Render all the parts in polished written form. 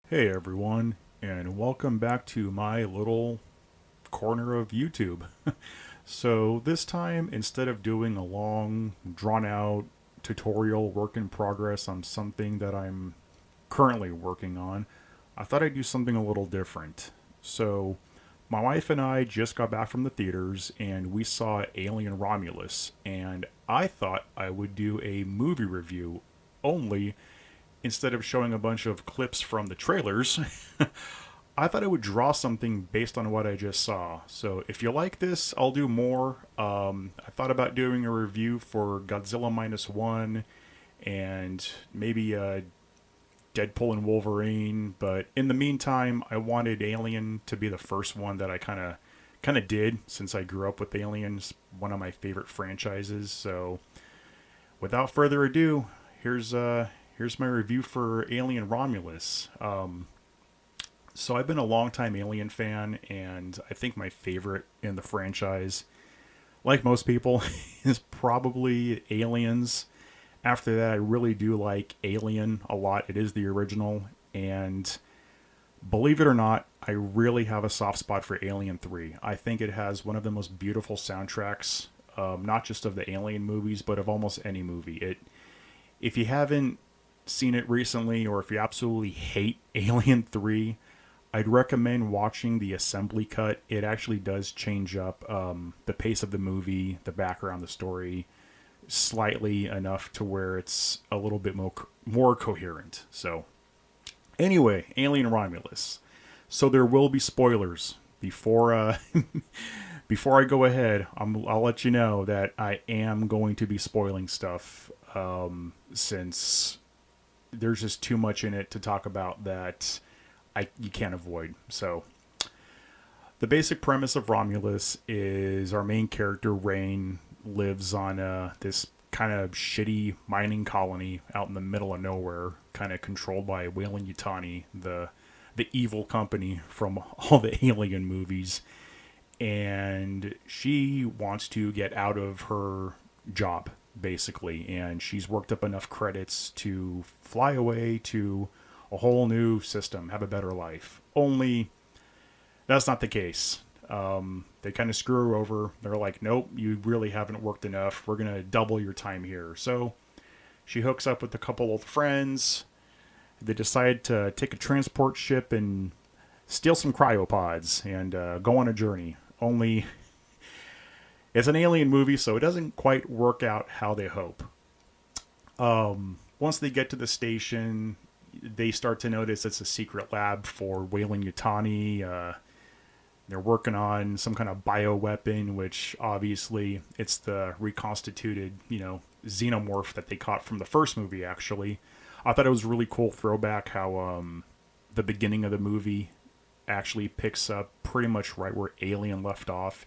Hey everyone, and welcome back to my little corner of YouTube. So, this time, instead of doing a long, drawn out tutorial work in progress on something that I'm currently working on, I thought I'd do something a little different. So, my wife and I just got back from the theaters and we saw Alien Romulus, and I thought I would do a movie review only instead of showing a bunch of clips from the trailers. I thought I would draw something based on what I just saw. So if you like this, I'll do more. I thought about doing a review for Godzilla Minus One and maybe Deadpool and Wolverine, but in the meantime, I wanted Alien to be the first one that I kind of did since I grew up with Aliens, one of my favorite franchises. So without further ado, here's my review for Alien Romulus. So I've been a longtime Alien fan, and I think my favorite in the franchise, like most people, is probably Aliens. After that, I really do like Alien a lot. It is the original, and believe it or not, I really have a soft spot for Alien 3. I think it has one of the most beautiful soundtracks, not just of the Alien movies, but of almost any movie. If you haven't seen it recently, or if you absolutely hate Alien 3, I'd recommend watching the assembly cut. It actually does change up the pace of the movie, the background, the story, slightly enough to where it's a little bit more coherent. So, anyway, Alien Romulus. So there will be spoilers before before I go ahead. I'll let you know that I am going to be spoiling stuff since there's just too much in it to talk about that you can't avoid. So the basic premise of Romulus is our main character Rain lives on this kind of shitty mining colony out in the middle of nowhere, kind of controlled by Weyland Yutani, the evil company from all the Alien movies, and she wants to get out of her job basically, and she's worked up enough credits to fly away to a whole new system, have a better life. Only that's not the case. They kind of screw her over. They're like, nope, you really haven't worked enough. We're going to double your time here. So she hooks up with a couple of friends. They decide to take a transport ship and steal some cryopods and go on a journey. Only it's an alien movie, so it doesn't quite work out how they hope. Once they get to the station, they start to notice it's a secret lab for Weyland Yutani. They're working on some kind of bioweapon, which obviously it's the reconstituted, xenomorph that they caught from the first movie, actually. I thought it was a really cool throwback how the beginning of the movie actually picks up pretty much right where Alien left off,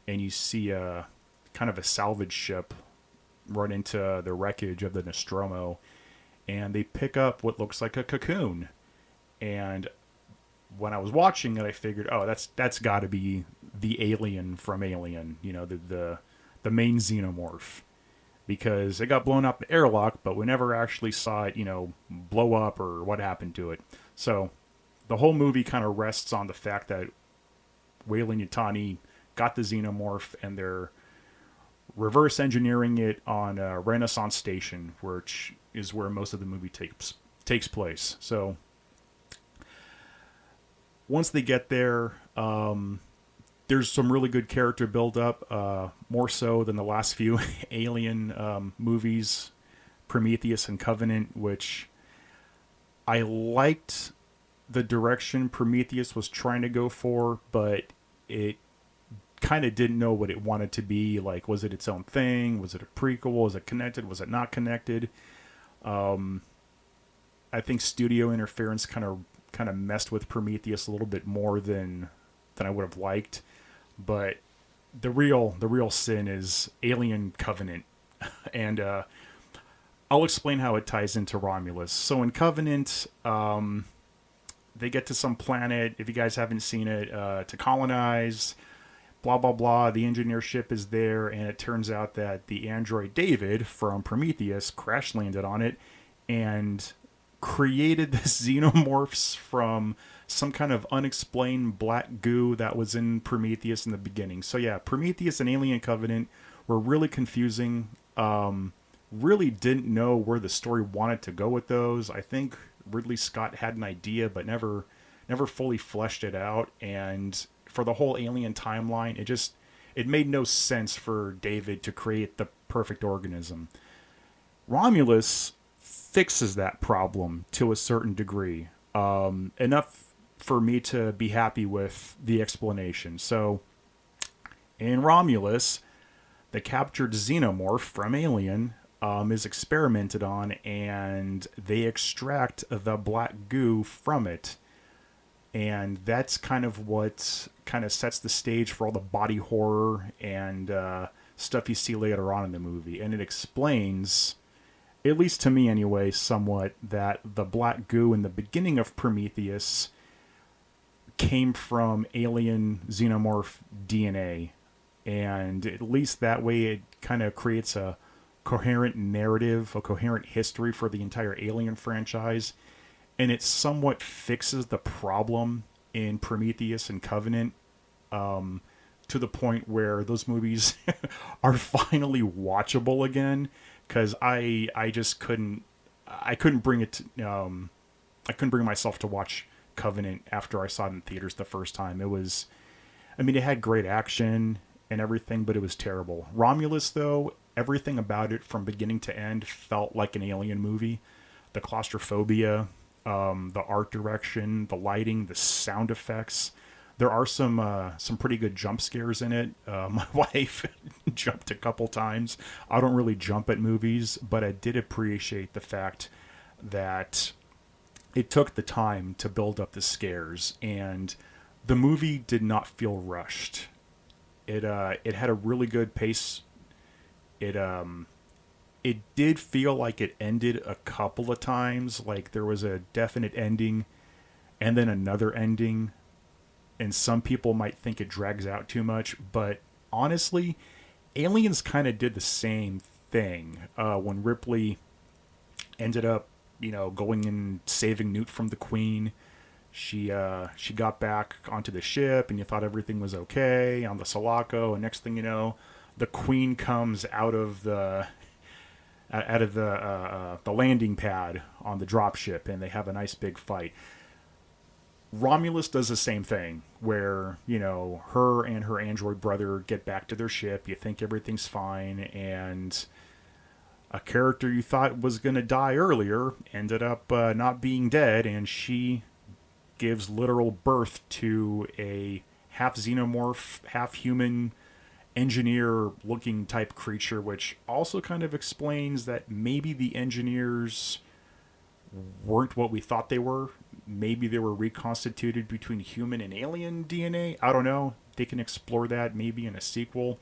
and you see a kind of a salvage ship run into the wreckage of the Nostromo, and they pick up what looks like a cocoon. And when I was watching it, I figured, oh, that's got to be the alien from Alien, the main xenomorph, because it got blown up the airlock, but we never actually saw it, blow up or what happened to it. So the whole movie kind of rests on the fact that Weyland Yutani got the xenomorph, and they're reverse engineering it on Renaissance Station, which is where most of the movie takes place. So once they get there, there's some really good character build up, more so than the last few Alien movies, Prometheus and Covenant, which I liked the direction Prometheus was trying to go for, but it kind of didn't know what it wanted to be. Like, was it its own thing? Was it a prequel? Was it connected? Was it not connected? I think studio interference kind of messed with Prometheus a little bit more than I would have liked. But the real sin is Alien Covenant, and I'll explain how it ties into Romulus. So in Covenant, they get to some planet, if you guys haven't seen it, to colonize. Blah blah blah. The engineer ship is there, and it turns out that the android David from Prometheus crash landed on it, and created the xenomorphs from some kind of unexplained black goo that was in Prometheus in the beginning. So yeah, Prometheus and Alien Covenant were really confusing. Really didn't know where the story wanted to go with those. I think Ridley Scott had an idea, but never fully fleshed it out. And for the whole Alien timeline, it made no sense for David to create the perfect organism. Romulus fixes that problem to a certain degree, enough for me to be happy with the explanation. So, in Romulus, the captured xenomorph from Alien is experimented on, and they extract the black goo from it. And that's kind of what kind of sets the stage for all the body horror and stuff you see later on in the movie. And it explains, at least to me anyway, somewhat, that the black goo in the beginning of Prometheus came from alien xenomorph DNA. And at least that way it kind of creates a coherent narrative, a coherent history for the entire Alien franchise. And it somewhat fixes the problem in Prometheus and Covenant, to the point where those movies are finally watchable again. Because I just couldn't bring it to, I couldn't bring myself to watch Covenant after I saw it in theaters the first time. It had great action and everything, but it was terrible. Romulus, though, everything about it from beginning to end felt like an Alien movie. The claustrophobia, the art direction, the lighting, the sound effects. There are some pretty good jump scares in it. My wife jumped a couple times. I don't really jump at movies, but I did appreciate the fact that it took the time to build up the scares, and the movie did not feel rushed. It had a really good pace. It did feel like it ended a couple of times. Like there was a definite ending and then another ending. And some people might think it drags out too much. But honestly, Aliens kind of did the same thing. When Ripley ended up, going and saving Newt from the Queen. She got back onto the ship, and you thought everything was okay on the Sulaco. And next thing you know, the Queen comes out of the landing pad on the dropship, and they have a nice big fight. Romulus does the same thing, where her and her android brother get back to their ship. You think everything's fine, and a character you thought was going to die earlier ended up not being dead, and she gives literal birth to a half xenomorph, half human engineer looking type creature, which also kind of explains that maybe the engineers weren't what we thought they were. Maybe they were reconstituted between human and alien DNA. I don't know. They can explore that maybe in a sequel.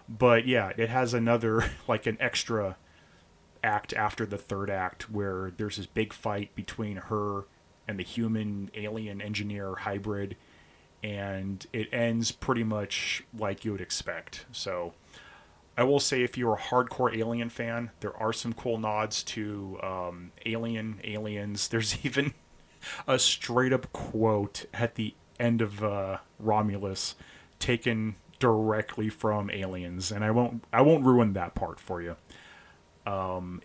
But yeah, it has another, like an extra act after the third act where there's this big fight between her and the human alien engineer hybrid, and it ends pretty much like you would expect. So I will say, if you're a hardcore Alien fan, there are some cool nods to Aliens. There's even a straight up quote at the end of Romulus taken directly from Aliens, and I won't ruin that part for you.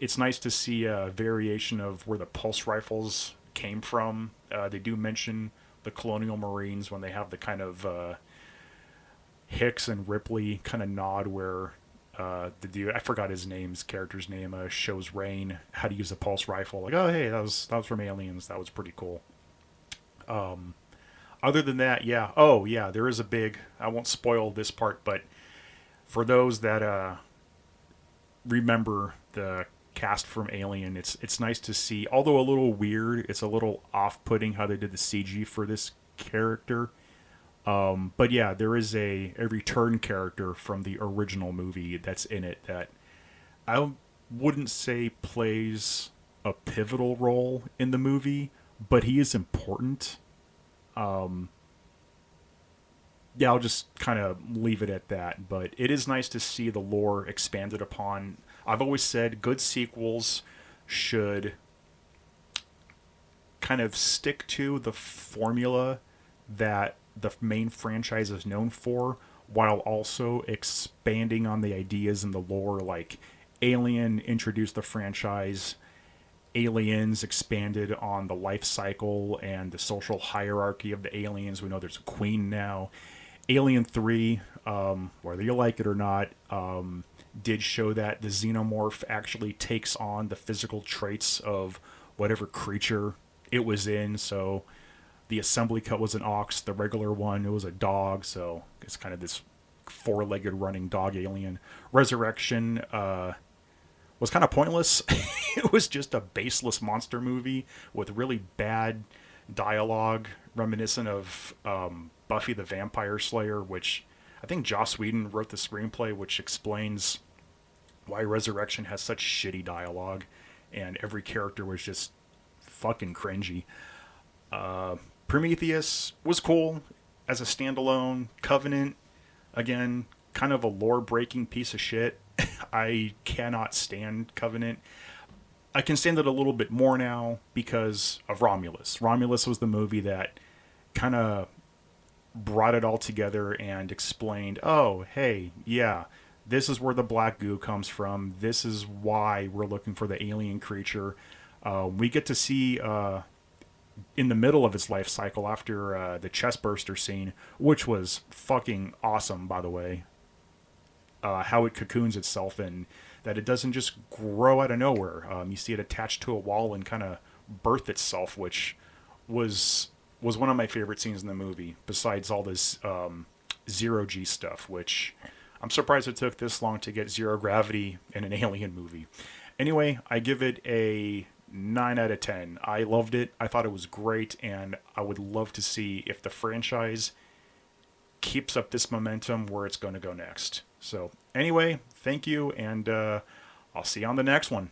It's nice to see a variation of where the pulse rifles came from. They do mention the Colonial Marines when they have the kind of Hicks and Ripley kind of nod where the dude, I forgot his character's name, shows Rain how to use a pulse rifle. Like, oh hey, that was from Aliens. That was pretty cool. Other than that, yeah. Oh yeah, there is a big. I won't spoil this part, but for those that remember the cast from Alien, it's nice to see. Although a little weird, it's a little off-putting how they did the CG for this character. But yeah, there is a return character from the original movie that's in it that I wouldn't say plays a pivotal role in the movie, but he is important. Yeah, I'll just kind of leave it at that. But it is nice to see the lore expanded upon. I've always said good sequels should kind of stick to the formula that the main franchise is known for, while also expanding on the ideas and the lore. Like Alien introduced the franchise, Aliens expanded on the life cycle and the social hierarchy of the aliens. We know there's a queen now. Alien 3, whether you like it or not, did show that the xenomorph actually takes on the physical traits of whatever creature it was in. So the assembly cut was an ox, the regular one, it was a dog. So it's kind of this four-legged running dog alien. Resurrection was kind of pointless. It was just a baseless monster movie with really bad dialogue, reminiscent of Buffy the Vampire Slayer, which I think Joss Whedon wrote the screenplay, which explains why Resurrection has such shitty dialogue, and every character was just fucking cringy. Prometheus was cool as a standalone. Covenant, again, kind of a lore-breaking piece of shit. I cannot stand Covenant. I can stand it a little bit more now because of Romulus. Romulus was the movie that kind of brought it all together and explained, oh, hey, yeah, this is where the black goo comes from. This is why we're looking for the alien creature. We get to see in the middle of its life cycle after the chestburster scene, which was fucking awesome, by the way, how it cocoons itself and that it doesn't just grow out of nowhere. You see it attached to a wall and kind of birth itself, which was one of my favorite scenes in the movie, besides all this zero-G stuff, which I'm surprised it took this long to get zero gravity in an alien movie. Anyway, I give it a 9 out of 10. I loved it. I thought it was great, and I would love to see if the franchise keeps up this momentum where it's going to go next. So anyway, thank you, and I'll see you on the next one.